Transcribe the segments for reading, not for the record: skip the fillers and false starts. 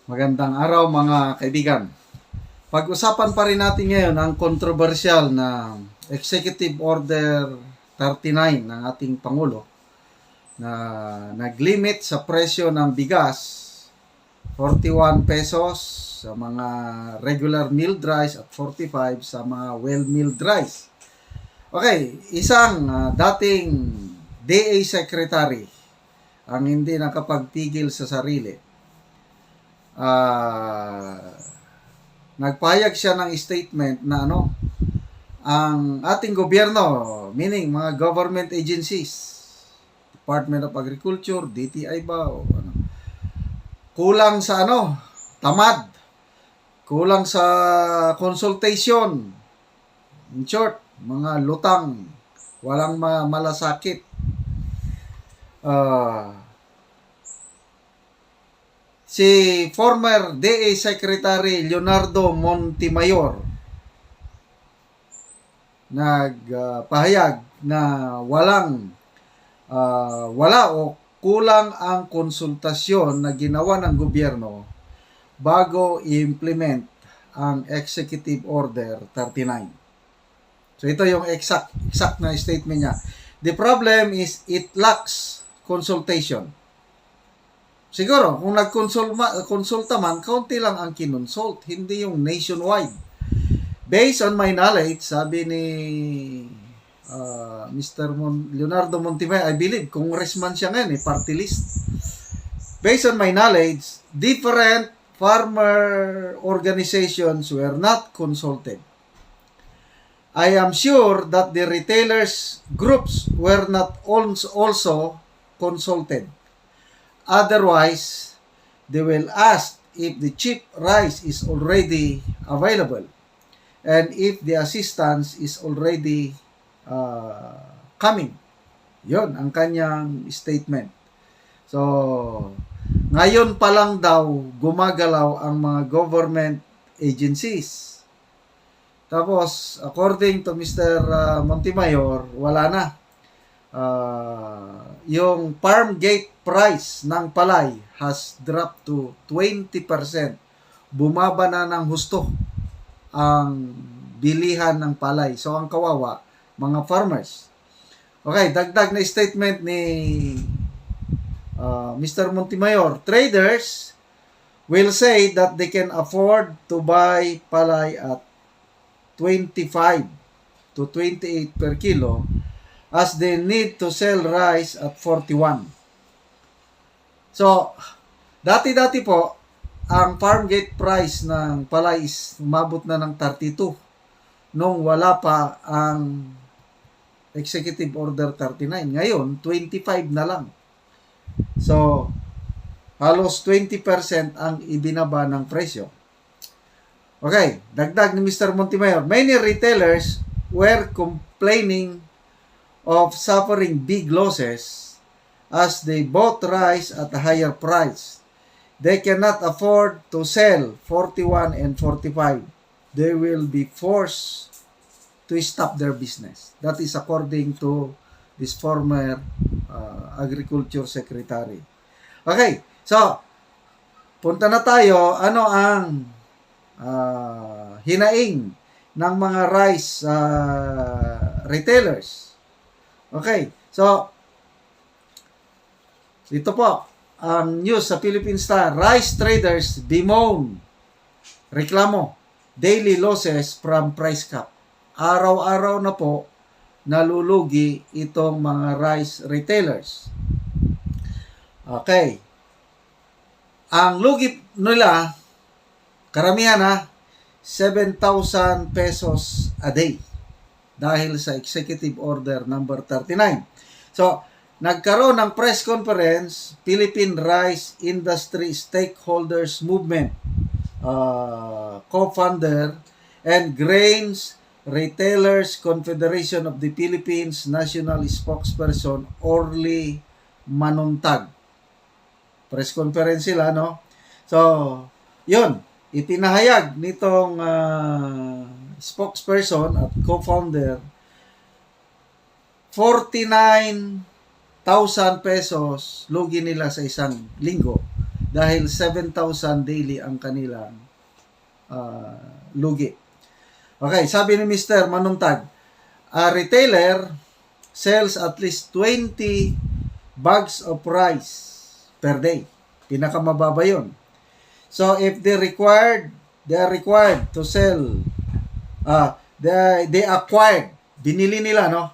Magandang araw mga kaibigan. Pag-usapan pa rin natin ngayon ang kontrobersyal na Executive Order 39 ng ating Pangulo na naglimit sa presyo ng bigas 41 pesos sa mga regular milled rice at 45 sa mga well-milled rice. Okay, isang dating DA Secretary ang hindi nakapagpigil sa sarili. Nagpahayag siya ng statement na ang ating gobyerno, meaning mga government agencies, Department of Agriculture, DTI ba, kulang sa tamad, kulang sa consultation, in short, mga lutang, walang malasakit. Si former DA Secretary Leonardo Montemayor nagpahayag na wala o kulang ang konsultasyon na ginawa ng gobyerno bago i-implement ang Executive Order 39. So ito yung exact na statement niya. The problem is it lacks consultation. Siguro, kung nagkonsulta man, kaunti lang ang kinonsult, hindi yung nationwide. Based on my knowledge, sabi ni Mr. Leonardo Montemayor, I believe, congressman siya ngayon, party list. Based on my knowledge, different farmer organizations were not consulted. I am sure that the retailers groups were not also consulted. Otherwise, they will ask if the cheap rice is already available and if the assistance is already coming. Yon ang kanyang statement. So, ngayon pa lang daw gumagalaw ang mga government agencies. Tapos, according to Mr. Montemayor, wala na. Yung farm gate price ng palay has dropped to 20%. Bumaba na ng husto ang bilihan ng palay. So, ang kawawa, mga farmers. Okay, dagdag na statement ni Mr. Montemayor. Traders will say that they can afford to buy palay at 25 to 28 per kilo as they need to sell rice at 41. So, dati-dati po, ang farm gate price ng palay is umabot na ng 32 nung wala pa ang Executive Order 39. Ngayon, 25 na lang. So, halos 20% ang ibinaba ng presyo. Okay, dagdag ni Mr. Montemayor. Many retailers were complaining of suffering big losses as they bought rice at a higher price. They cannot afford to sell 41 and 45. They will be forced to stop their business. That is according to this former Agriculture Secretary. Okay, so punta na tayo. Ano ang hinaing ng mga rice retailers? Okay, so ito po ang news sa Philippine Star. Rice traders bemoan reklamo daily losses from price cap. Araw-araw na po nalulugi itong mga rice retailers. Okay. Ang lugi nila karamihan 7,000 pesos a day dahil sa Executive Order number 39. So, nagkaroon ng press conference, Philippine Rice Industry Stakeholders Movement, co-founder, and Grains Retailers Confederation of the Philippines National Spokesperson Orly Manuntag. Press conference sila, no? So, yun, ipinahayag nitong spokesperson at co-founder 49,000 pesos lugi nila sa isang linggo dahil 7,000 daily ang kanilang lugi. Okay, sabi ni Mr. Manuntag, a retailer sells at least 20 bags of rice per day. Pinakamababa yun. So, if they are required to sell, they acquired, binili nila, no?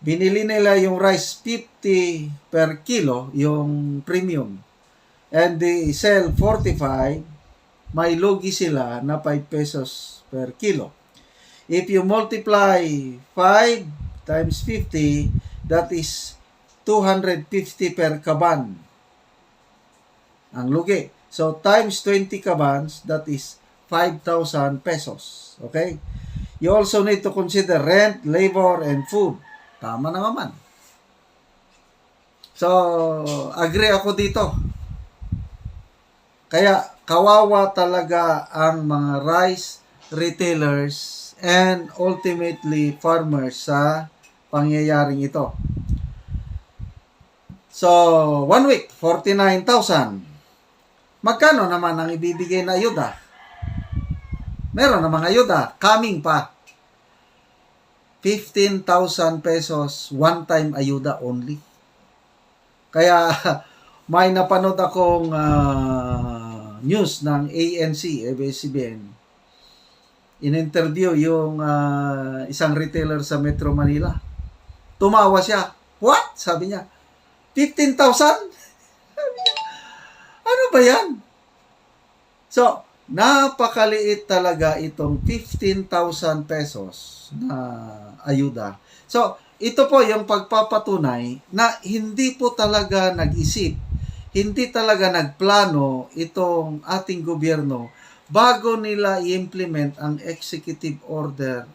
Binili nila yung rice 50 per kilo, yung premium. And they sell 45, may lugi sila na 5 pesos per kilo. If you multiply 5 times 50, that is 250 per kaban ang lugi. So, times 20 kabans, that is 5,000 pesos. Okay? You also need to consider rent, labor, and food. Tama na naman. So, agree ako dito. Kaya, kawawa talaga ang mga rice retailers and ultimately farmers sa pangyayaring ito. So, 1 week, 49,000. Magkano naman ang ibibigay na ayuda? Meron namang ayuda, coming pa. 15,000 pesos, one-time ayuda only. Kaya, may napanood akong news ng ANC, ABS-CBN. In-interview yung isang retailer sa Metro Manila. Tumawa siya. What? Sabi niya, 15,000? Ano ba yan? So, napakaliit talaga itong 15,000 pesos na ayuda. So, ito po yung pagpapatunay na hindi po talaga nag-isip, hindi talaga nagplano itong ating gobyerno bago nila i-implement ang executive order.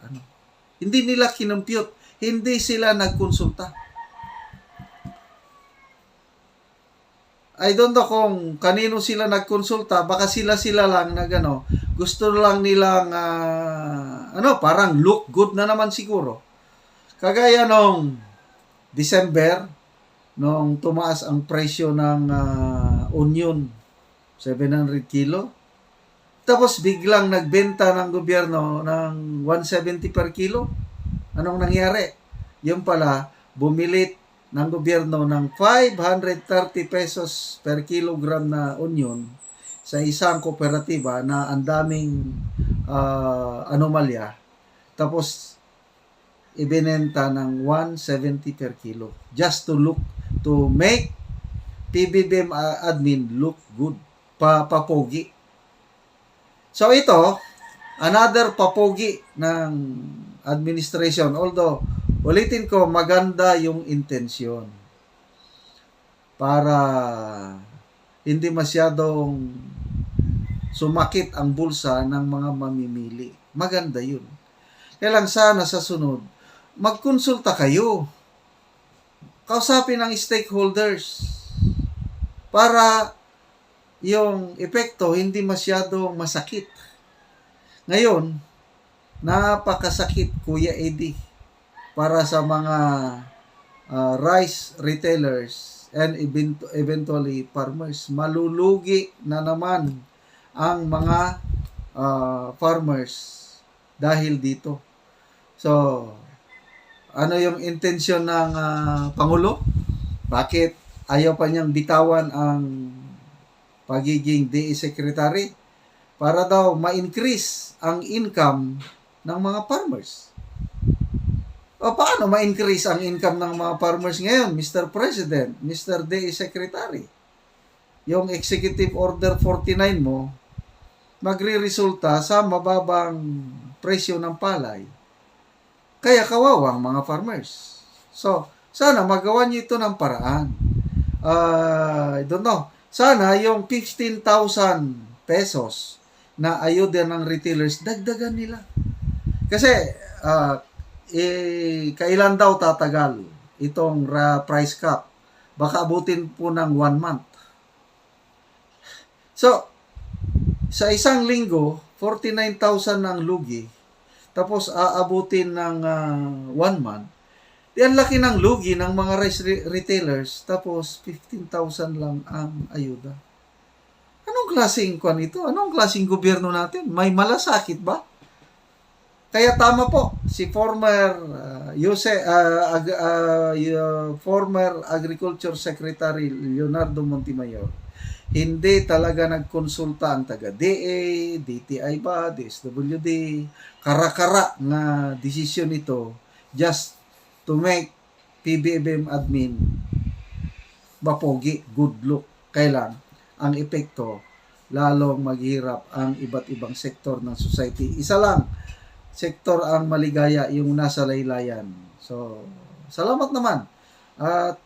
Hindi nila kinompute, hindi sila nagkonsulta. I don't know kung kanino sila nagkonsulta, baka sila lang na gusto lang nilang parang look good na naman siguro. Kagaya nung December, nung tumaas ang presyo ng onion, 700 kilo. Tapos biglang nagbenta ng gobyerno ng 170 per kilo. Anong nangyari? Yung pala, bumili ng gobyerno ng 530 pesos per kilogram na onion sa isang kooperatiba na ang daming anomalya. Tapos, ibinenta ng 170 per kilo. Just to make PBBM admin look good. Papogi. So ito, another papogi ng administration. Although, ulitin ko, maganda yung intensyon para hindi masyadong sumakit ang bulsa ng mga mamimili. Maganda yun. Kaya lang sana sa sunod, magkonsulta kayo. Kausapin ang stakeholders para yung epekto hindi masyadong masakit. Ngayon, napakasakit, Kuya Eddie, para sa mga rice retailers and eventually farmers. Malulugi na naman ang mga farmers dahil dito. So, ano yung intensyon ng Pangulo? Bakit ayaw pa niyang bitawan ang pagiging DE Secretary? Para daw ma-increase ang income ng mga farmers. O paano ma-increase ang income ng mga farmers ngayon, Mr. President, Mr. DE Secretary? Yung Executive Order 49 mo, magre-resulta sa mababang presyo ng palay. Kaya kawawang mga farmers. So, sana magawa niyo ito ng paraan. I don't know. Sana yung 15,000 pesos na ayuda ng retailers, dagdagan nila. Kasi, kailan daw tatagal itong price cap? Baka abutin po ng 1 month. So, sa isang linggo, 49,000 ang lugi, tapos aabutin ng 1 month, ang laki ng lugi ng mga rice retailers, tapos 15,000 lang ang ayuda. anong klaseng kwan ito? Anong klaseng gobyerno natin? May malasakit ba? Kaya tama po si former Agriculture Secretary Leonardo Montemayor. Hindi talaga nagkonsulta ang taga DA, DTI ba, DSWD, kara-kara nga desisyon ito just to make PBBM admin mapogi, good look. Kailan ang epekto lalong maghirap ang iba't ibang sektor ng society. Isa lang sektor ang maligaya, yung nasa laylayan. So, salamat naman. At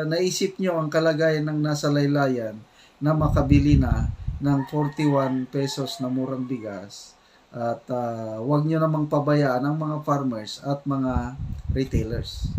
naisip nyo ang kalagayan ng nasa laylayan na makabili na ng 41 pesos na murang bigas. At wag nyo namang pabayaan ang mga farmers at mga retailers.